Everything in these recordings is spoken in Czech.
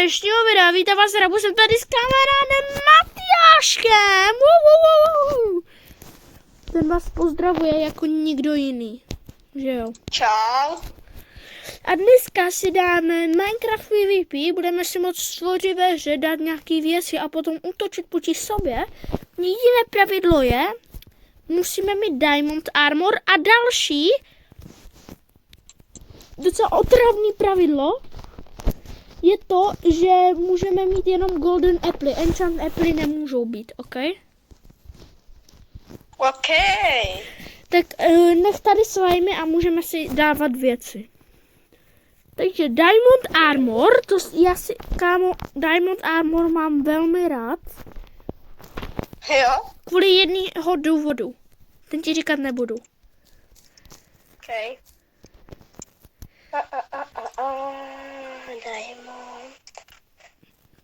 dnešního videa. Vítám vás, Rabu, jsem tady s kamarádem Matyáškem. Ten vás pozdravuje jako nikdo jiný. Že jo? Čau. A dneska si dáme Minecraft PvP, budeme si moct stvořit ve hře, dát nějaký věci a potom útočit proti sobě. Jediné pravidlo je, musíme mít Diamond Armor a další docela otravný pravidlo je to, že můžeme mít jenom Golden Apple, Enchant Apple nemůžou být, ok? OK. Tak nech tady slajmy a můžeme si dávat věci. Takže Diamond Armor, já si, kámo, Diamond Armor mám velmi rád. Jo? Kvůli jednoho důvodu. Ten ti říkat nebudu. OK. Diamond.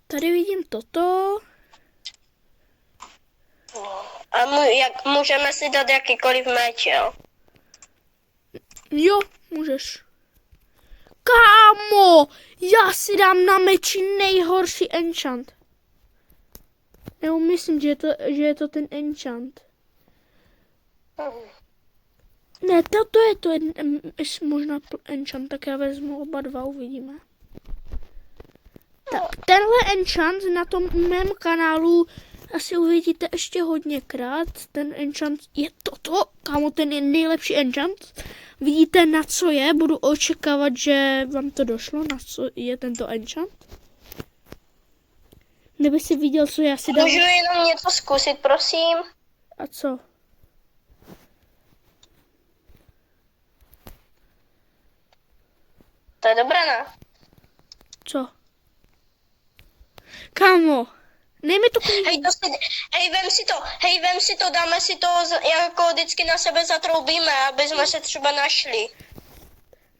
Tady vidím toto. A jak můžeme si dát jakýkoliv meč, jo? Jo, můžeš. Kámo, já si dám na meči nejhorší enchant. Jo, myslím, že je to ten enchant. Ne, to je možná enchant, tak já vezmu oba dva, uvidíme. Tak, tenhle enchant na tom mém kanálu asi uvidíte ještě hodněkrát. Ten enchant je toto, kámo, ten je nejlepší enchant. Vidíte, na co je, budu očekávat, že vám to došlo, na co je tento enchant. Kdyby si viděl, co já si dám. Můžu jenom něco zkusit, prosím? A co? To je dobré, ne? Co? Kámo, nejmi to vem si to, dáme si to, jako vždycky na sebe zatroubíme, aby jsme se třeba našli.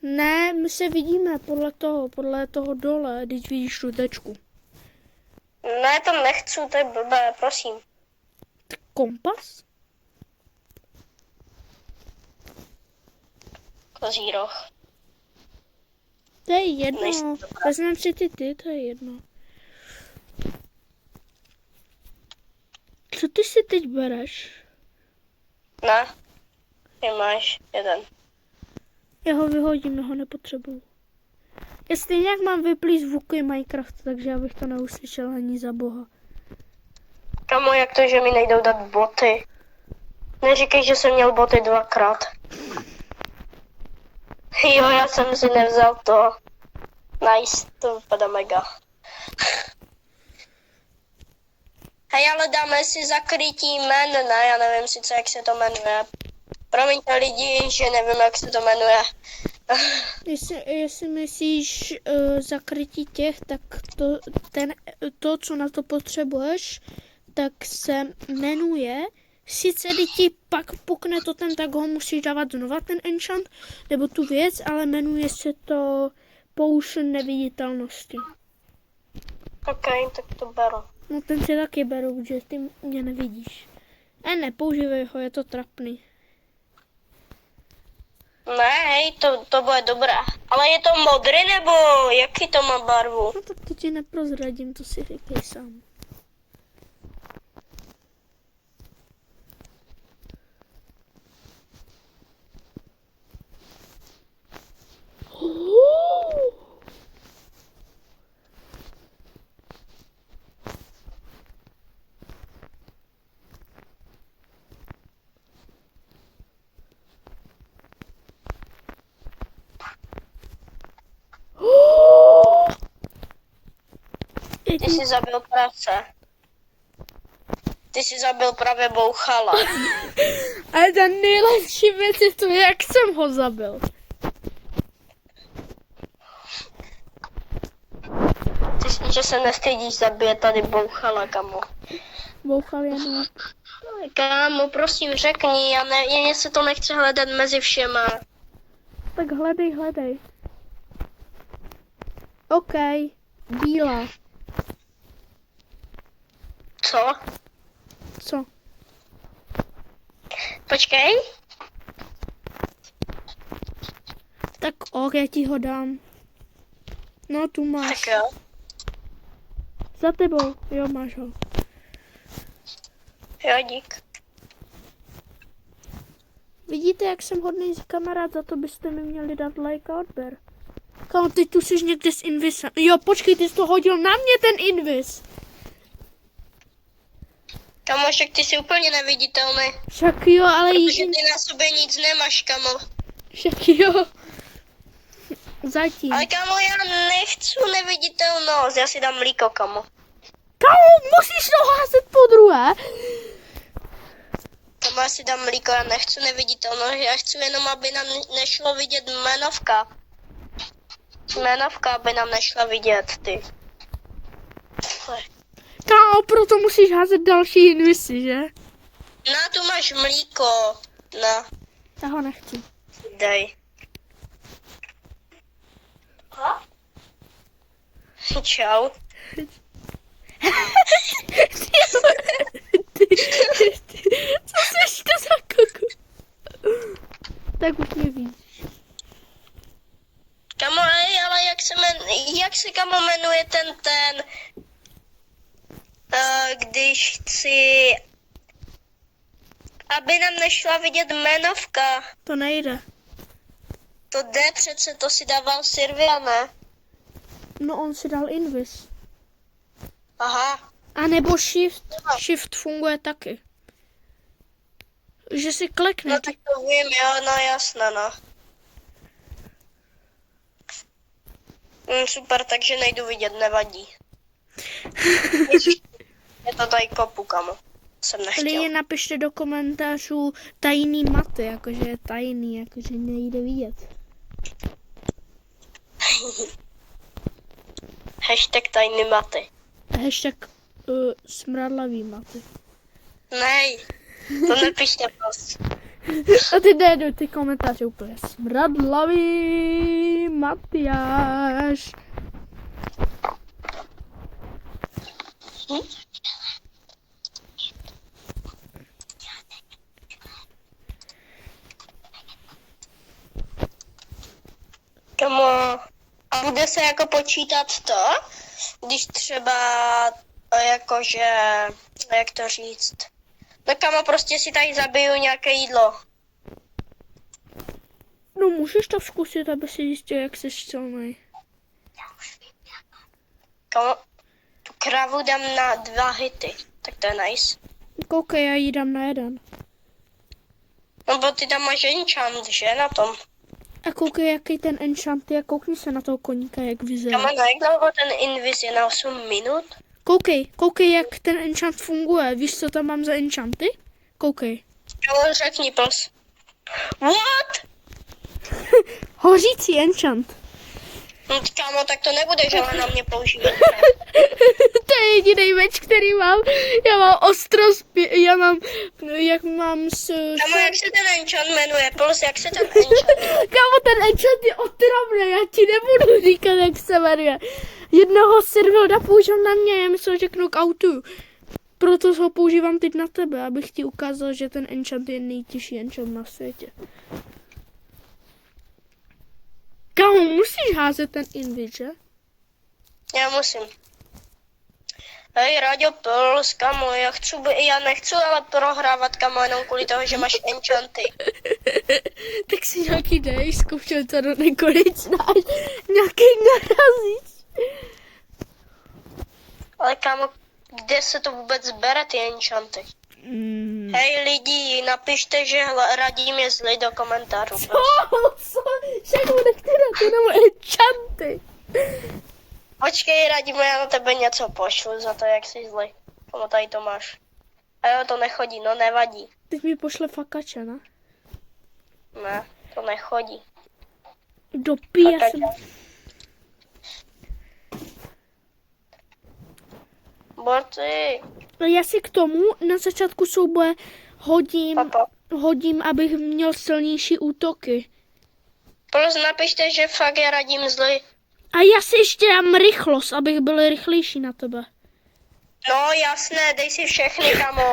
Ne, my se vidíme podle toho dole, když vidíš tu tečku. Ne, to nechci, to je blbé, prosím. Tak kompas? Kozí roh. To je jedno, vezmeme si ty, to je jedno. Co ty si teď bereš? Ne, ty máš jeden. Já ho vyhodím, já ho nepotřebuju. Já stejně jak mám vyplý zvuky Minecraftu, takže já bych to neuslyšel ani za boha. Kamo, jak to, že mi nejdou dát boty? Neříkej, že jsem měl boty dvakrát. Jo, já jsem si nevzal to. Nice, to vypadá mega. Hej, ale dáme si zakrytí jmen, ne? Já nevím sice, jak se to jmenuje. Promiňte lidi, že nevím, jak se to jmenuje. Jestli myslíš zakrytí těch, tak to, co na to potřebuješ, tak se jmenuje, sice když ti pak pukne to tak ho musíš dávat znova ten enchant, nebo tu věc, ale jmenuje se to Potion neviditelnosti. OK, tak to beru. No ten si taky beru, že ty mě nevidíš. Nepoužívej ho, je to trapný. Ne, hej, to bude dobré. Ale je to modrý, nebo jaký to má barvu? No tak to ti neprozradím, to si říkej sám. Ty jsi zabil prase. Ty jsi zabil právě bouchala. Ale ta nejlepší věc je to, jak jsem ho zabil. Ty že se nestydíš zabít tady bouchala, kamo. Bouchal jenom. Kámo, prosím, řekni, já se to nechci hledat mezi všema. Tak hledej. OK, bílá. Co? Co? Počkej. Tak já ti ho dám. No, tu máš. Tak jo. Za tebou, jo, máš ho. Jo, dík. Vidíte, jak jsem hodný kamarád, za to byste mi měli dát like a odběr. Kámo, teď tu jsi někde s invisem. Jo, počkej, ty jsi to hodil na mě, ten invis. Kamo, však ty jsi úplně neviditelný. Však jo, ale Protože jí... ty na sobě nic nemáš, kamo. Však jo. Zatím. Ale kamo, já nechci neviditelnost, já si dám mlíko, kamo. Kámo, musíš to házet po druhé. Kamo, já si dám mlíko, já nechci neviditelnost, já chci jenom, aby nám nešlo vidět jmenovka. Jmenovka, aby nám nešla vidět, ty. Kámo, proto musíš házet další invisy, že? Na, tu máš mlíko. Na, Já ho nechci. dej. Čau. Co jsi to za koko? Tak už mě víš. Kamo, ale jak se kamo jmenuje ten, když chci, aby nám nešla vidět jmenovka. To nejde. To jde přece, to si dával Sylvia, ne? No on si dal invis. Aha. A nebo shift. Shift funguje taky. Že si No klekne. tak to vím, jo, no jasné, no. Super, takže nejdu vidět, nevadí. Je to tady kopu, kamo. Jsem Lidi, nechtěl. napište do komentářů tajný maty, jakože je tajný, jakože nejde vidět. Hashtag tajný maty. Hashtag smradlavý maty. Nej, to nepište prostě. A ty jde do ty komentáře úplně smradlavý Matyáš. Kamo, a bude se jako počítat to, když třeba jakože, jak to říct, no kamo, prostě si tady zabiju nějaké jídlo. No můžeš to zkusit, aby si zjistil, jak jsi silný. Kamo, tu kravu dám na 2 hity, tak to je nice. Koukej, já jí dám na jeden. No bo ty tam máš enchant, že, na tom. A koukej, jaký ten enchant je, koukni se na toho koníka, jak vyzerá. Kamo, no jak dlouho ten invis je na 8 minut? Koukej, jak ten enchant funguje. Víš, co tam mám za enchanty? Koukej. Jo, řekni pros. What? Hořící enchant. No, kámo, tak to nebudeš ale na mě používat. To je jediný meč, který mám. Já mám ostrost, já mám, jak mám s... Kámo, jak se ten enchant jmenuje? Plus, jak se ten enchant... Kámo, ten enchant je otravný, já ti nebudu říkat, jak se jmenuje. Jednoho servilda použil na mě, já myslel, že knockoutu. Proto ho používám teď na tebe, abych ti ukázal, že ten enchant je nejtěžší enchant na světě. Kámo, musíš házet ten invis, že? Já musím. Hej, Radio Plus, kamo, já nechci ale prohrávat, kamo, jenom kvůli toho, že máš enchanty. Tak si nějaký dej, zkoušel to do nekonečna, až nějaký narazíš. Ale kamo, kde se to vůbec bere, ty enchanty? Hej lidi, napište, že Radim je zlý do komentářů. Co? Však mu nechte na ty jenom enchanty. Počkej, Radim, já na tebe něco pošlu za to, jak jsi zlý. Kamo, tady to máš. A jo, to nechodí, no nevadí. Teď mi pošle fakače, ne? Ne, to nechodí. Do píja jsem... Borci, Já si k tomu na začátku souboje papa. hodím, abych měl silnější útoky. Plus napište, že fakt je Radim zlý. A já si ještě dám rychlost, abych byl rychlejší na tebe. No jasné, dej si všechny, kamo.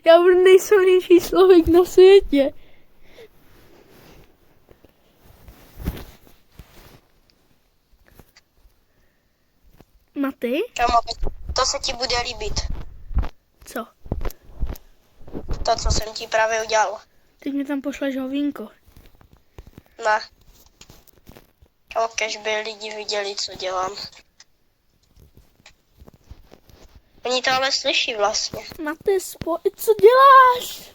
Já budu nejsilnější člověk na světě. Maty? Kamo, to se ti bude líbit. Co? To, co jsem ti právě udělal. Teď mi tam pošleš hovínko. Ne. Kamo, kež by lidi viděli, co dělám. Oni to ale slyší vlastně. Maty, co děláš?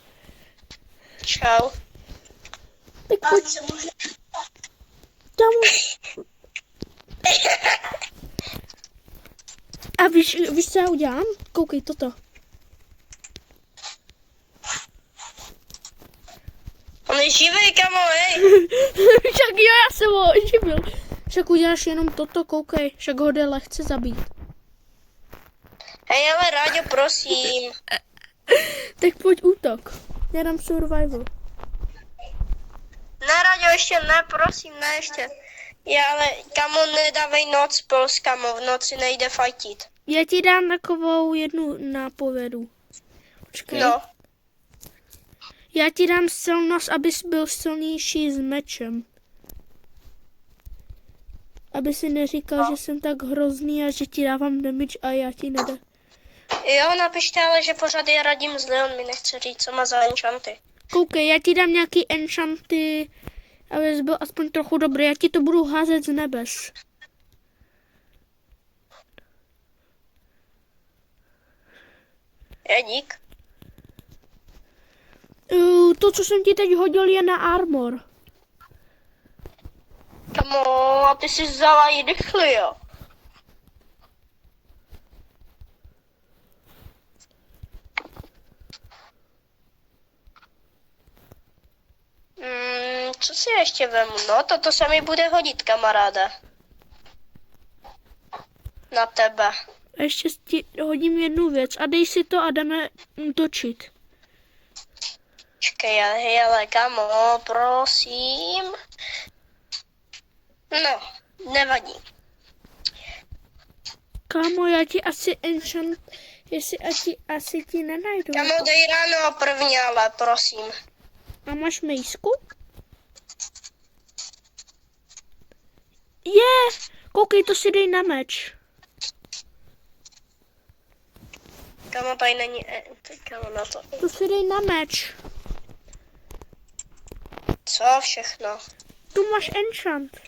Čau. Tak pojď tam. A víš, co já udělám? Koukej, toto. On je živý, kamo, hej. Však jo, já jsem ho oživil. Však uděláš jenom toto, koukej. Však ho jde lehce zabít. Hej, ale Ráďo, prosím. Tak pojď útok. Já dám survival. Ne, Ráďo, ještě ne, prosím, ne, ještě. Já ale, kamo, nedávej noc, plus, kamo, v noci nejde fajtit. Já ti dám takovou jednu nápovědu. Počkej. No, Já ti dám silnost, abys byl silnější s mečem. Aby si neříkal, že jsem tak hrozný a že ti dávám damage a já ti nedám. jo, napište ale, že pořád je radím zle, on mi nechce říct, co má za enchanty. Koukej, já ti dám nějaký enchanty, abys byl aspoň trochu dobrý. Já ti to budu házet z nebes. Je, dík. To, co jsem ti teď hodil, je na armor. Kamo, a ty jsi vzala i rychle, jo. Co si ještě vemu? No, toto se mi bude hodit, kamaráde. Na tebe. A ještě ti hodím jednu věc a dej si to a jdeme točit. Čekej, hele, kamo, prosím. No, nevadí. Kámo, já ti asi enchant, asi ti nenajdu. Kamo, dej ráno první, ale prosím. A máš mejsku? Koukej, to si dej na meč. Kamo, tady není, kamo, na to. To si dej na meč. Co všechno? Tu máš enchant.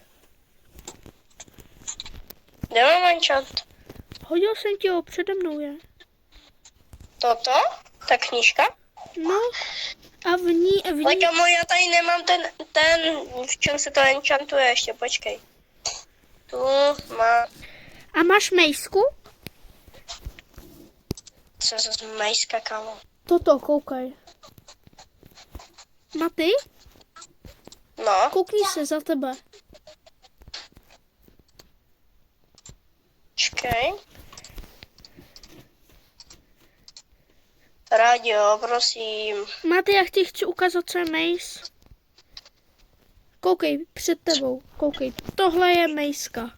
Kde mám enchant? Hodil jsem ti ho, přede mnou je. Toto? Ta knížka? No, a v ní... Ale kamo, já tady nemám ten, v čem se to enchantuje, ještě počkej. Tu má, A máš mejsku? co za mejska, kamo. Toto, koukej. Maty, No, koukni se za tebe. počkej. Radio, prosím. Maty, já ti chci ukázat, co je mejs. Koukej, před tebou, koukej. Tohle je mejska.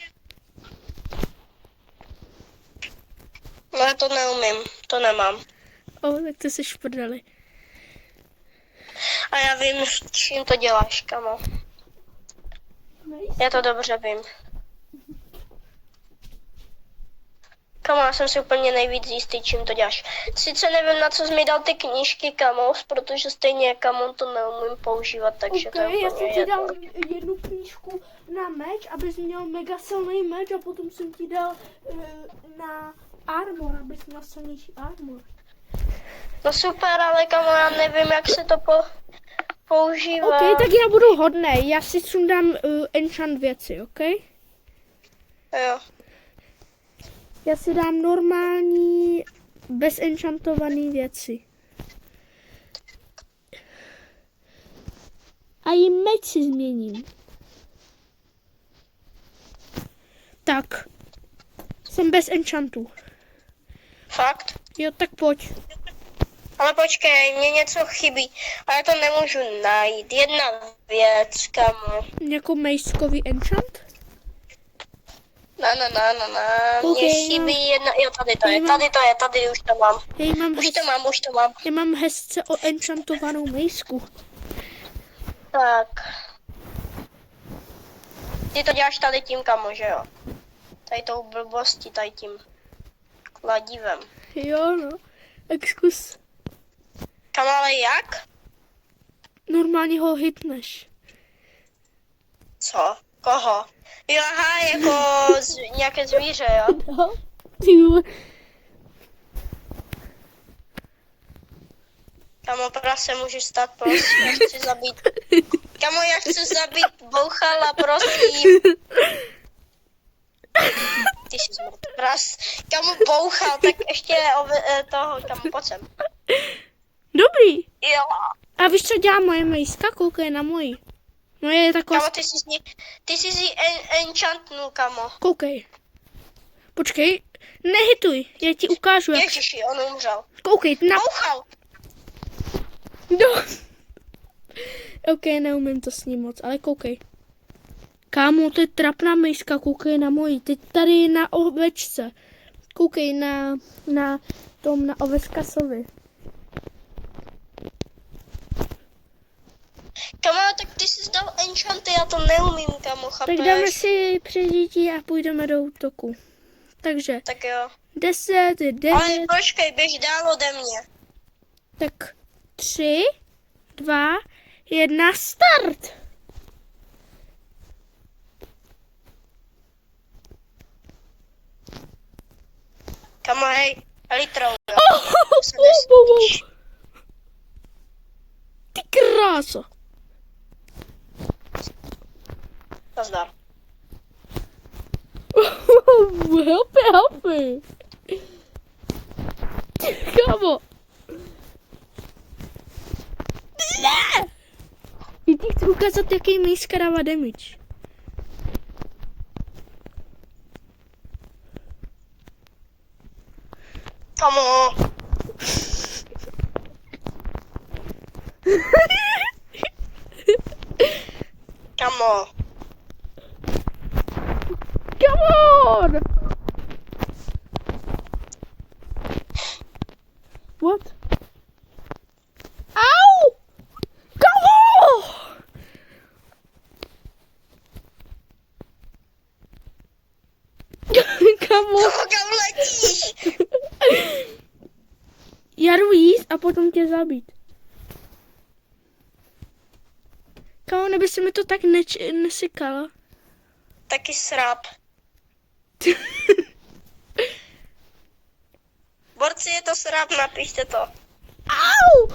No, já to neumím, to nemám. Tak to se šprdali. A já vím, čím to děláš, kamo. Já to dobře vím. Kamo, já jsem si úplně nejvíc jistý, čím to děláš. Sice nevím, na co jsi mi dal ty knížky, kamo, protože stejně kamo to neumím používat, takže to je Já jsem úplně ti dal jedno. jednu knížku na meč, abys měl mega silný meč a potom jsem ti dal na armor, abys měl silnější armor. No super, ale kamo, já nevím, jak se to používá. Ok, tak já budu hodnej, já si sundám enchant věci, ok? Jo. Já si dám normální, bezenchantované věci. A i meč si změním. Tak. Jsem bez enchantů. Fakt? Jo, tak pojď. Ale počkej, mě něco chybí, ale to nemůžu najít. Jedna věc, kamo. Jako mejskový enchant? Ne. Ok, Mně chybí jedna, jo, tady už to mám. Už to mám. Já mám hezce enchantovanou mejsku. Tak. Ty to děláš tady tím, kamo, že jo? tady tou blbostí, tady tím kladivem. Jo, no. Tak zkus. Kam ale jak? Normálně ho hitneš. Co? Koho? Jo, aha, jako nějaké zvíře, jo? No. Ty vole. Kamo, prase, můžeš stát, prosím, já chci zabít. Kamo, já chci zabít bouchala, prosím. Ty jsi zmrt. Kamo, bouchal, tak ještě toho, kamo, pojď sem. Dobrý. Jo. A víš, co dělá moje mejska? Koukej na moji. Moje je taková... Kamo, ty jsi si enchantnul, kamo. Koukej. Počkej. Nehituj. Já ti ukážu, jak... Ježiši, on umřel. Koukej na... Bouchal. No. Ok, neumím to s ním moc, ale koukej. Kámo, to je trapná myška, koukej na moji. Teď tady na ovečce. Koukej na oveskasovi. Kamo, tak ty jsi dal enchanty, já to neumím, kamo, chápeš? Tak dáme si přežití a půjdeme do útoku. Takže Tak jo. 10, 9, Ale počkej, běž dál ode mě. tak 3, 2, 1, start! Kamo, hej, elitrou, jo. Se Oh, nesmíš. Ty kráso! Nazdar. Helpy! Kámo! Ne! Já ti chci ukázat, jaký míska dává damage. Kamo. Kamo. Come on! What? Ow! Come on! Come on! Kam letíš? Já jdu jíst a potom tě zabít. Kámo, neby se mi to tak nesykalo. Taky srap. Borci, je to srap, napište to. Au!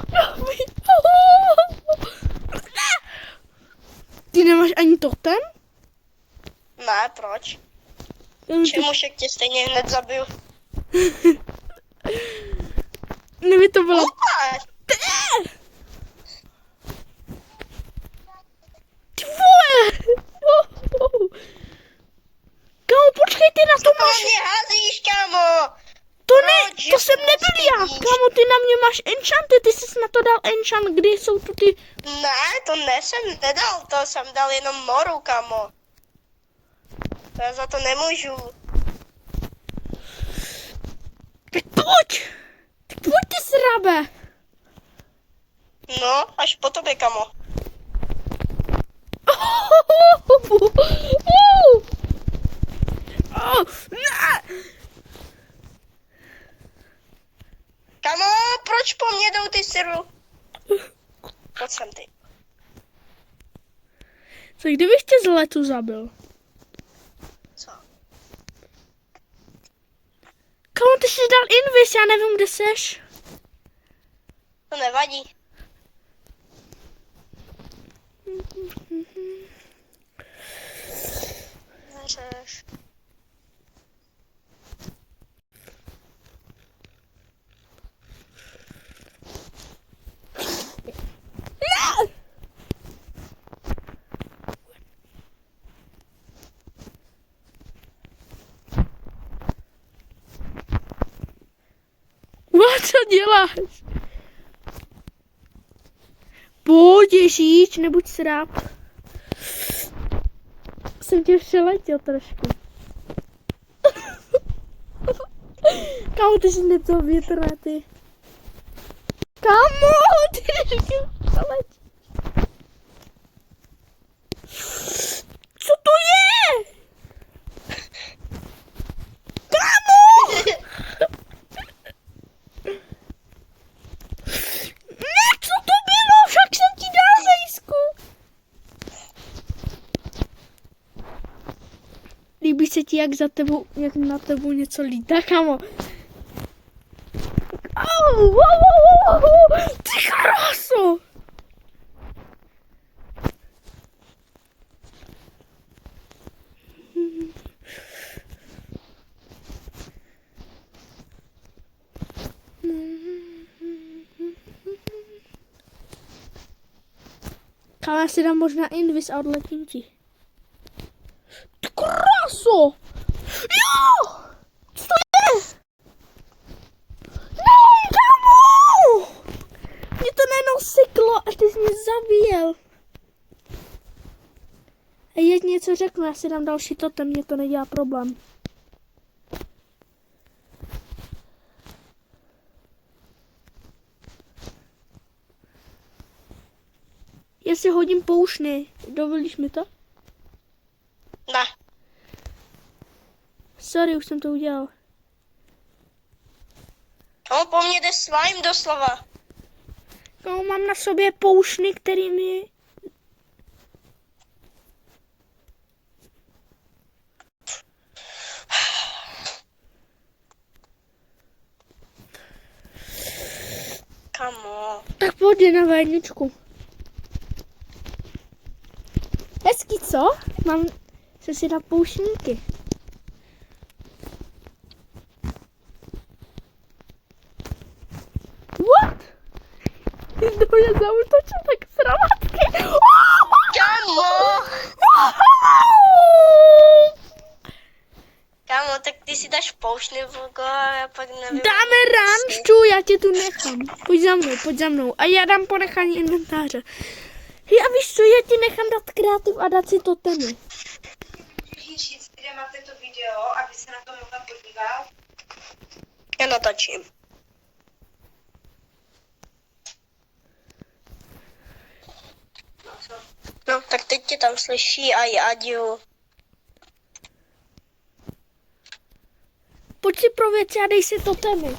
Ty nemáš ani totem? Ne, proč? Čemušek tě stejně hned zabiju. Neby to bylo... Ukáž. Ty vole! Kámo, počkej, ty na to Co máš... mě házíš, kámo? To ne, Proč? to jsem Že nebyl já. stydíš? Kámo, ty na mě máš enchanty, ty jsi na to dal enchant, kdy jsou tu ty... Ne, to jsem nedal, to jsem dal jenom moru, kámo. To já za to nemůžu. Tak pojď! Tak pojď, ty srabe! No, až po tobě, kámo. Ne! Kámo, proč po mně jdou ty syru? Pojď sem ty. Tak kdybych tě z letu zabil? Co? Kámo, ty jsi dal invis, já nevím, kde seš. To nevadí. Neřeš. Co děláš? Pojď, Ježíš, nebuď sráp. Jsem tě přeletěl trošku. Kámo, ty jsi něco větra, ty. Kámo, ty jsi přeletěl. Co to je? cítí, jak na tebou něco lítá, kamo. Au, wow, wow, wow, wow, ty kráso! Kámo, já si dám možná invis a odletím ti. Ty kráso! Jo! Co to je? Ne, kámo! Mě to najednou syklo, až ty jsi mě zabíjel. A jet něco řeknu, já si dám další totem, mě to nedělá problém. Já si hodím poušny, dovolíš mi to? Ne. Sorry, už jsem to udělal. No, po mně jde slime doslova. No, mám na sobě poušny, kterými... Kamo. Tak pojď na V1. Hezký, co? Mám se si dát poušníky. What? To mě zautočil tak sramatky. Kamo. Kamo, tak ty si dáš poušny vlko a já pak nevím. Dáme ranču, já tě tu nechám. Pojď za mnou. A já dám ponechání inventáře. Já víš co, já ti nechám dát kreativ a dát si totemy. Můžeš říct, kde máte to video, aby se na to mohla podívat? Já natočím. No co? No, tak teď tě tam slyší a já Adiu. Pojď si pro věci a dej si totemy.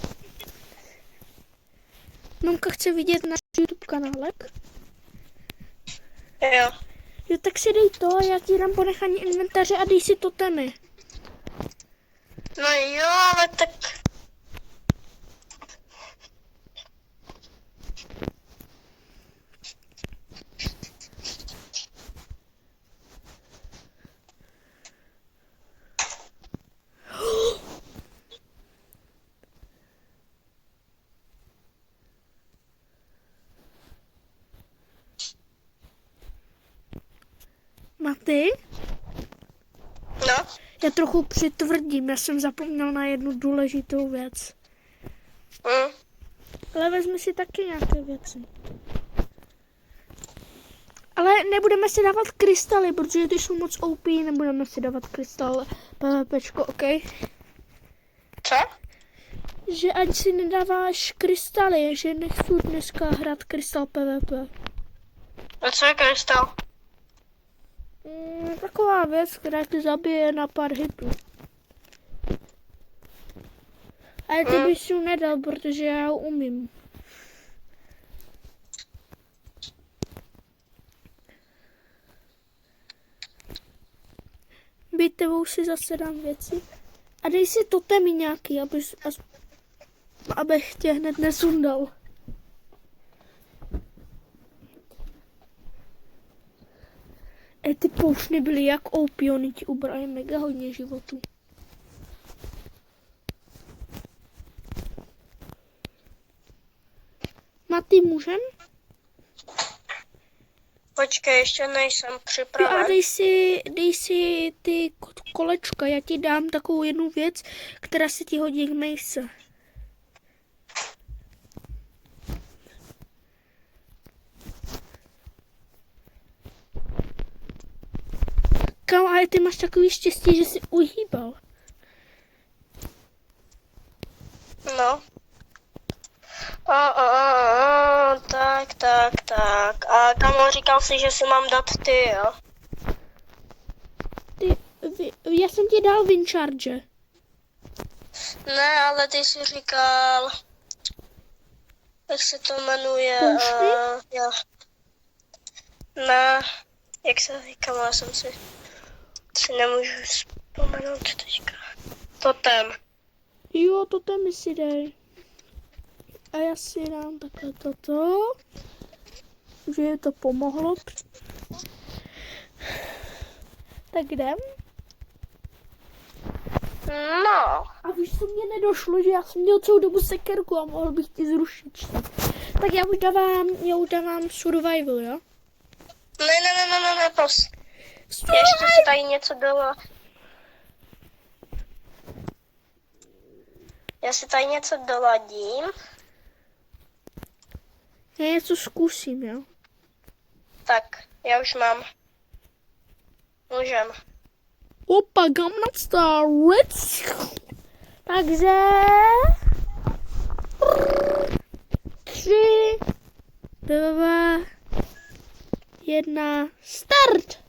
Mamka chce vidět náš YouTube kanálek. Jo. Jo, tak si dej to a já ti dám ponechání inventáře a dej si totemy. No jo, ale tak... Maty, No, já trochu přitvrdím, já jsem zapomněl na jednu důležitou věc. Ale vezmi si taky nějaké věci. Ale nebudeme si dávat krystaly, protože ty jsou moc OP, nebudeme si dávat krystal PvPčko, OK? co? Že ať si nedáváš krystaly, že nechci dneska hrát krystal PvP. A co je krystal? Taková věc, která tě zabije na pár hitů. Ale ty bys ji nedal, protože já ho umím. Být tebou si zase dám věci. A dej si totemy nějaký, abych tě hned nesundal. Ty poušny byly jak OP, oni ti ubrali mega hodně životů. Maty, můžem? Počkej, ještě nejsem Jo, a připraven. dej si ty kolečka, já ti dám takovou jednu věc, která se ti hodí k mejse. Kam, ale ty máš takový štěstí, že jsi uhýbal. No. Tak. A kamo, říkal jsi, že si mám dát ty, jo? Já jsem ti dal Wincharge. Ne, ale ty jsi říkal... Jak se to jmenuje? Poušny? Já. Ne. Jak se říkám, já jsem si nemůžu Pomenout teďka. Totem. Jo, to tam mi si dej. A já si dám takhle toto. Že je to pomohlo. Tak jdem. No. A víš, co mě nedošlo, že já jsem měl celou dobu sekerku a mohl bych ti zrušit. Tak já už dávám survival, jo? Ne, ještě se tady něco dalo. Já si tady něco doladím. Já něco zkusím, jo? Tak, já už mám. Můžem. Opa, Gangnam Style, let's go. Takže... 3, 2, 1, start!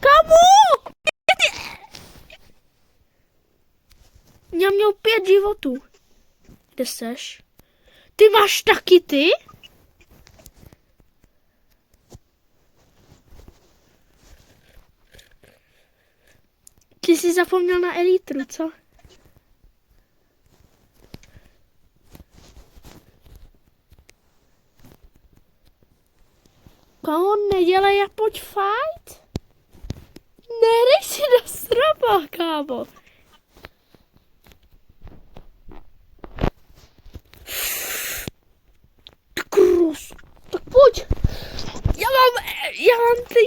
Kamu! Já měl 5 životů. Kde seš? Ty máš taky ty? Ty jsi zapomněl na elitru, co? Kámo, nedělej a pojď fight. Nehraj si do stropa, kámo. Ty kros. Tak pojď.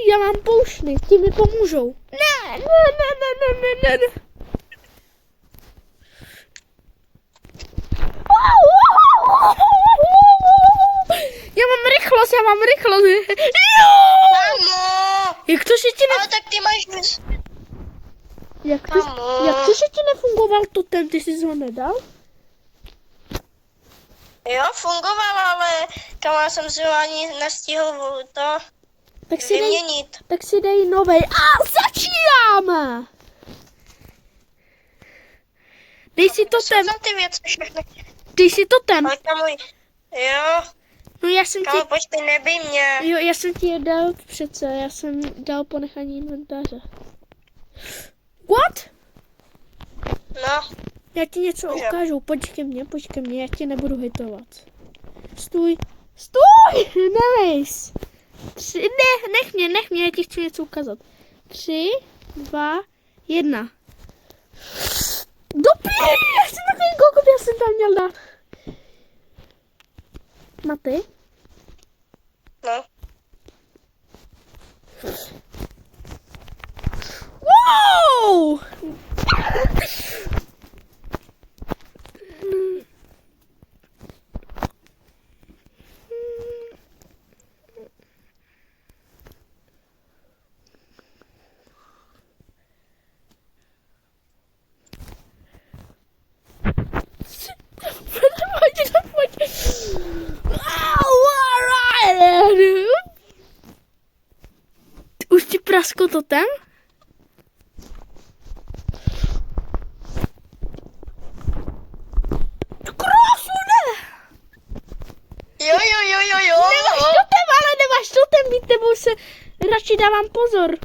Já mám poušny, ti mi pomůžou. Ne. Já mám rychlost. Mamo! Jak to, že ti Ale tak ty máš... Jak to, že ti nefungoval totem, ty jsi ho nedal? Jo, fungoval, ale kam já jsem si ho ani nestihl to vyměnit. Tak si dej novej. A začínáme! Dej si totem. Co za ty věci všechny? Dej si totem. Ale kamu... Jo, No já jsem ti... kamu, počkej, nebij mě. Jo, já jsem ti je dal přece. Já jsem dal ponechání inventáře. What? No, Já ti něco Jo. ukážu. Počkej mě, já tě nebudu hitovat. Stůj, nice. 3, nech mě, já ti chci něco ukázat. 3, 2, 1. Dopění, já jsem takový kokot, já jsem tam měl dát. Na ty? no. Wow! Pojď. Už ti praskl totem? Krásu, ne! Jo. Nemáš totem, být tebou se radši dávám pozor.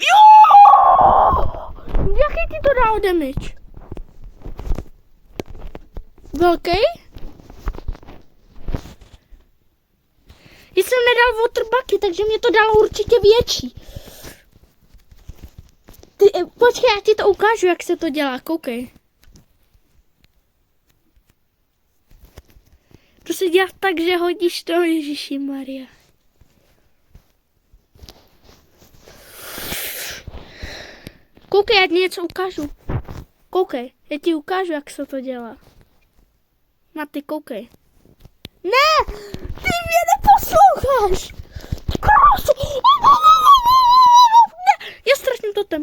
Jo! Jaký ti to dal damage? Velký? Já jsem nedal waterbucky, takže mě to dalo určitě větší. Počkej, já ti to ukážu, jak se to dělá, koukej. To se dělá tak, že hodíš to, Ježíši Maria. Koukej, já ti něco ukážu. Koukej, já ti ukážu, jak se to dělá. Maty, koukej. Ne! Ty mě neposloucháš! Krásu! Ne! Já ztratím totem.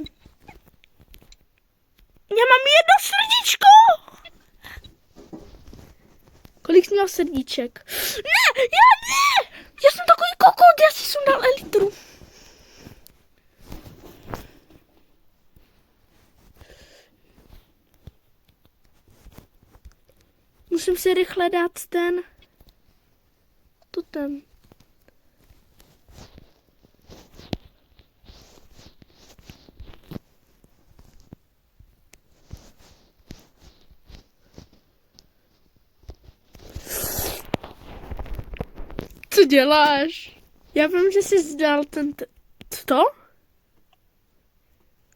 Já mám jedno srdíčko! Kolik jsi měl srdíček? Ne! Já jsem takový kokot, já si sundal elitru. Musím si rychle dát ten totem. Co děláš? Já vím, že jsi zdal ten... To?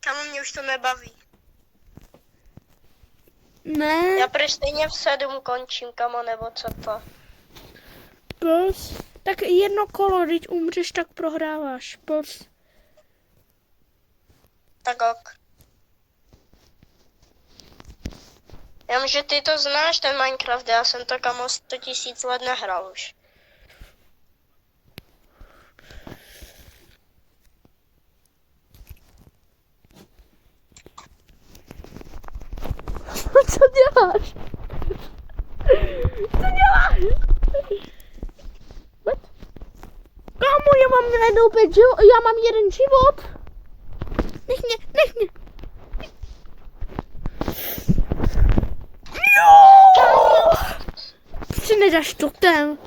Kámo, mě už to nebaví. Ne, Já prý stejně v 7 končím, kamo, nebo co to. plus. Tak jedno kolo, když umřeš, tak prohráváš. Plus. Tak ok. Já vím, že ty to znáš, ten Minecraft, já jsem to, kamo, 100 000 let nehrál už. Co děláš? Co děláš? What? Kámo, já mám najednou 5 život, já mám 1 život. Nech mě. No! Si nedáš totem.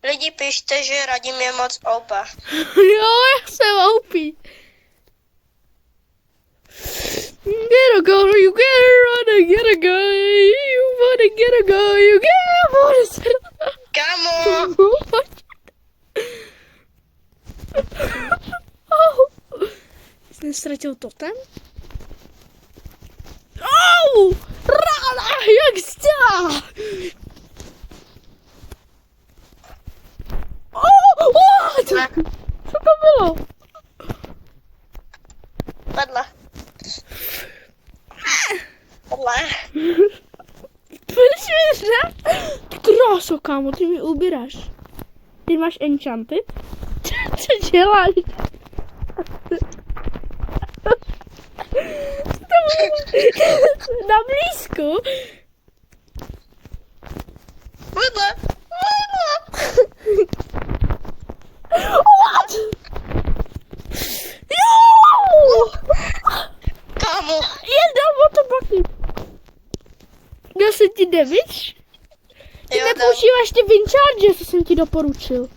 Lidi pište, že Radim je moc OP. Jo, já jsem OP. Get a go, you get a run, get a go, you wanna get a go, you get a bonus. Kámo! Jsi nestratil totem? Au! Rána, jak zdá! What? Co to bylo? Padla. Padla. Proč mi řek? Kráso, kámo, ty mi ubíráš. Ty máš enchanted? Co děláš? To bylo na blízku. Padla. What? Jo! Kámo. Dal water bucket. Dal jsem ti damage? Ty Jo, dal. nepoužíváš ty wind charge, co jsem ti doporučil.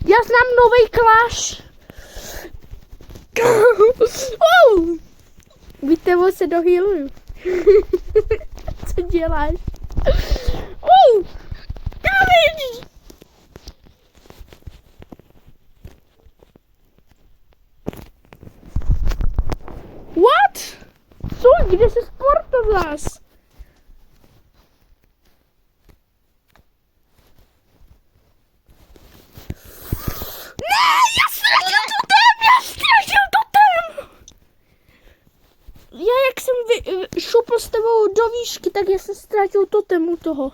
Já znám nový Clash. Víte, se dohealuju. Co děláš? Damage! What? Co? Kde se sporto zas? Ne, já ztratil totem! Já jak jsem šupl s tebou do výšky, tak já jsem ztratil totem u toho.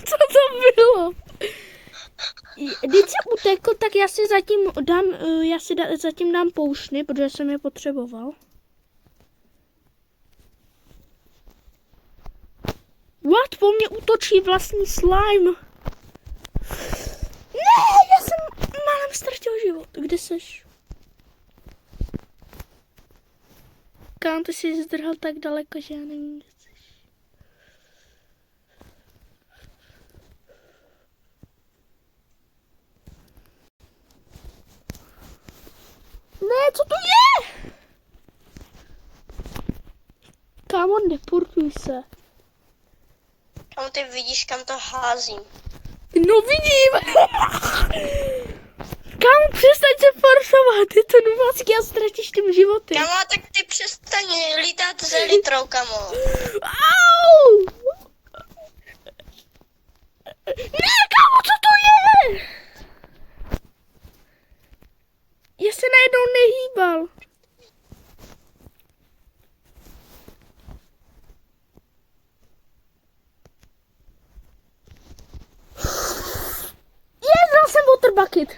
Co to bylo? Když jsem utekl, tak já si zatím dám poušny, protože jsem je potřeboval. What? Po mně útočí vlastní slime. Ne, já jsem málem ztratil život. Kde seš? Kam ty jsi zdrhal tak daleko, že já nevím, kde seš. Ne, co to je? Kámo, neportuj se. Kámo, ty vidíš, kam to házím. No vidím. Kámo, přestaň se forsovat, je to numácky a ztratíš tím životy. Kámo, tak ty přestaň lítat ze litrou, kámo. Au! Ne, kámo, co to je? Já se najednou nehýbal. Dal jsem water bucket.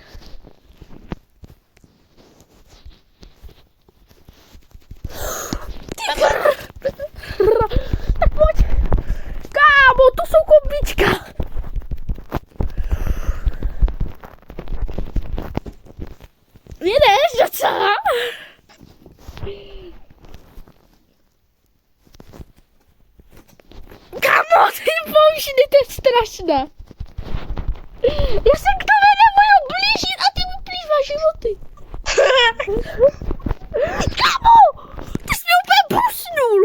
bušiny, to je strašné. Já se k tobě nemohu blížit a ty mi plýváš životy. Kámo, ty jsi mě úplně busnul.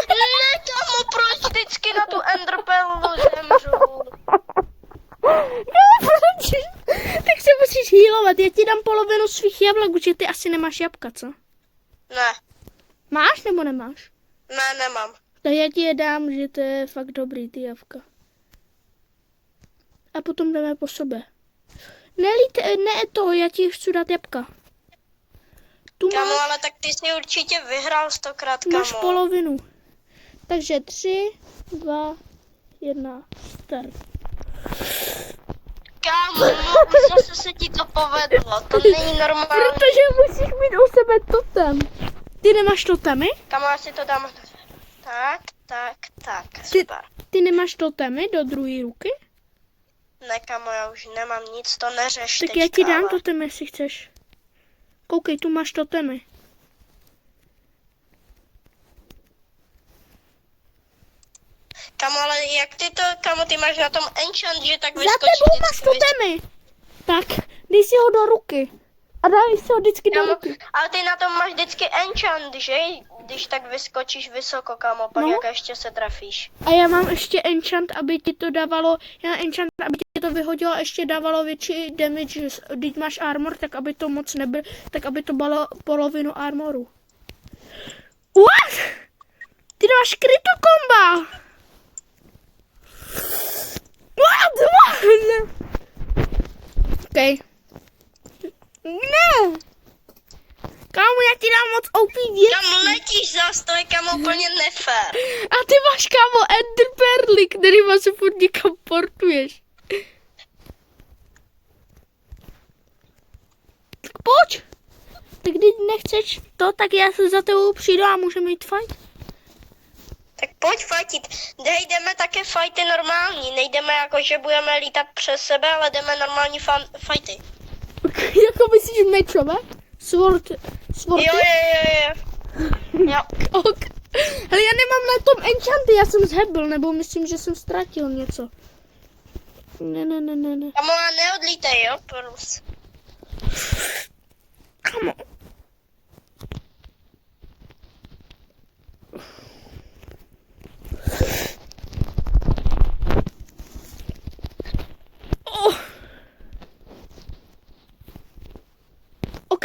Ne, kámo, proč vždycky na tu enderpearlu zemřu? No, proč? Tak se musíš healovat, já ti dám polovinu svých jablek, protože ty asi nemáš jabka, co? Ne, Máš nebo nemáš? ne, nemám. Tak já ti je dám, že to je fakt dobrý, ty jabka. A potom jdeme po sobě. Ne to, já ti chci dát jabka. Tu Kámo, ale tak ty jsi určitě vyhrál 100krát, kámo. máš polovinu. Takže 3, 2, 1, start. Kámo, už zase se ti to povedlo, to není normální. Protože musíš mít u sebe totem. Ty nemáš totemy? Kámo, já si to dám. Tak, super. Ty nemáš totemy do druhé ruky? Ne, kámo, já už nemám nic, to neřeš Tak teďka, já ti dám ale. totemy, jestli chceš. Koukej, tu máš totemy. Kámo, ale jak ty máš na tom enchant, že tak Za vyskočí tebou máš vždycky totemy. Tak, dej si ho do ruky. A dej si ho vždycky do Kámo, ruky. ale ty na tom máš vždycky enchant, že? Když tak vyskočíš vysoko, kámo, pak No. jak ještě se trafíš. A já mám ještě enchant, aby ti to dávalo, aby ti to vyhodilo a ještě dávalo větší damage. Když máš armor, tak aby to moc nebyl, tak aby to bylo polovinu armoru. What? Ty máš kryto komba. What? Okay. Ne. Kámo, já ti dám moc OP věcí. Kam letíš zas, to je, kámo, úplně nefér. A ty máš, kámo, ender perly, kterýma se furt někam portuješ. Tak pojď. Tak když nechceš to, tak já se za tebou přijdu a můžeme jít fight. Tak pojď fajtit. Jdeme také fajty normální. Nejdeme jako, že budeme lítat přes sebe, ale jdeme normální fajty. Jako myslíš mečové? Swordy? Jo. Ok. Ale já nemám na tom enchanty, já jsem zhebil, nebo myslím, že jsem ztratil něco. Ne. Kamo, a neodlítej, jo, plus. Kamo. Oh.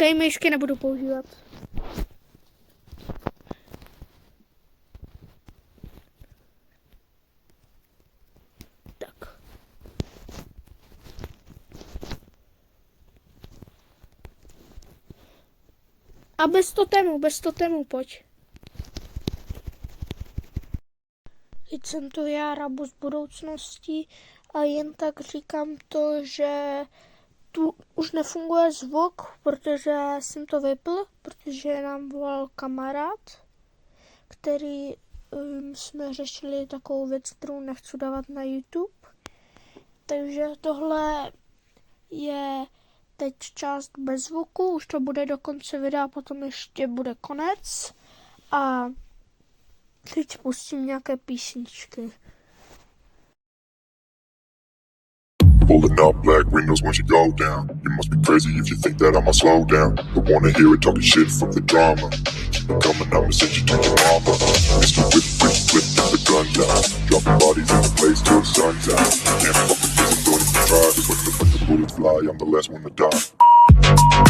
OK, myšky nebudu používat. Tak. A bez totému, pojď. Teď jsem to já, Rabu z budoucnosti, a jen tak říkám to, že tu už nefunguje zvuk, protože jsem to vypl, protože nám volal kamarád, který jsme řešili takovou věc, kterou nechci dávat na YouTube. Takže tohle je teď část bez zvuku, už to bude do konce videa, potom ještě bude konec. A teď pustím nějaké písničky. Pulling up black windows once you go down. You must be crazy if you think that I'ma slow down. Don't wanna hear it talking shit from the drama. Keep it coming, I'ma send you to your mama. Mr. Whip, get the guns out. Dropping bodies in the place till the sun's out. Can't fuck with this, I'm going to try. Cause when the bullets fly, I'm the last one to die.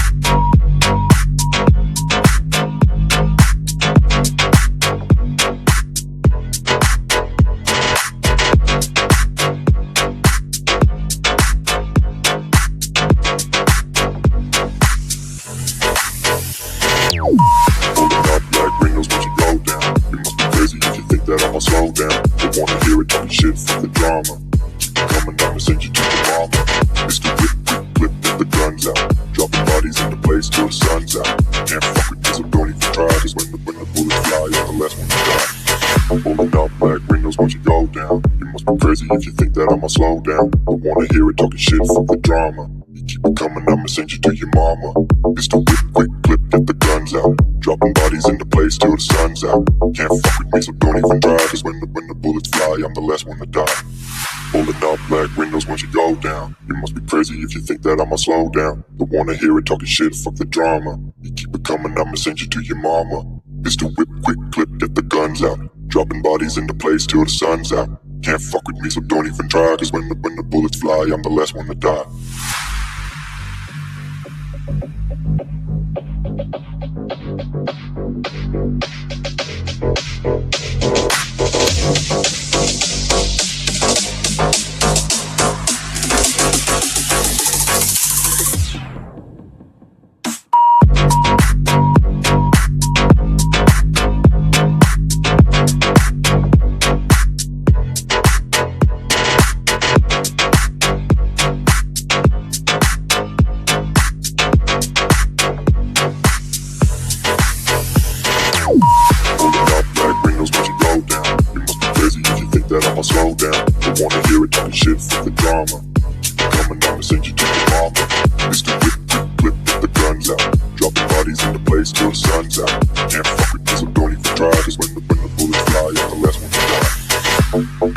Pulling up black windows once you go down. You must be crazy if you think that I'ma slow down. Don't wanna hear it talking shit from the drama. Keep it coming, I'ma send you to your mama. Mr. Whip, get the guns out. Dropping bodies in the place till the sun's out. Can't fuck with this, so don't even try. Cause when the bullets fly, I'm the last one to die. I'm pulling up black windows once you go down. You must be crazy if you think that I'ma slow down. Don't wanna hear it talking shit from the drama. You keep it coming, I'ma send you to your mama. Mr. Whip, get the guns out. Dropping bodies into place till the sun's out. Can't fuck with me, so don't even try. Cause when the bullets fly, I'm the last one to die. Pulling up black windows once you go down. You must be crazy if you think that I'ma slow down. Don't wanna hear it talking shit, fuck the drama. You keep it coming, I'ma send you to your mama. Pistol whip, quick clip, get the guns out. Dropping bodies into place till the sun's out. Can't fuck with me, so don't even try. Cause when the bullets fly, I'm the last one to die. I'ma slow down. Don't wanna hear it talking shit for the drama. Keep it coming, I'ma send you to your mama. Mr. Whip, quick clip, get the guns out. Dropping bodies into place till the sun's out. Can't fuck with me, so don't even try. Cause when the bullets fly, I'm the last one to die.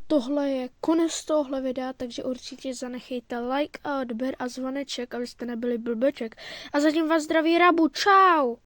Tohle je konec tohle videa, takže určitě zanechejte like a odběr a zvoneček, abyste nebyli blbeček. A zatím vás zdraví Rabu, čau!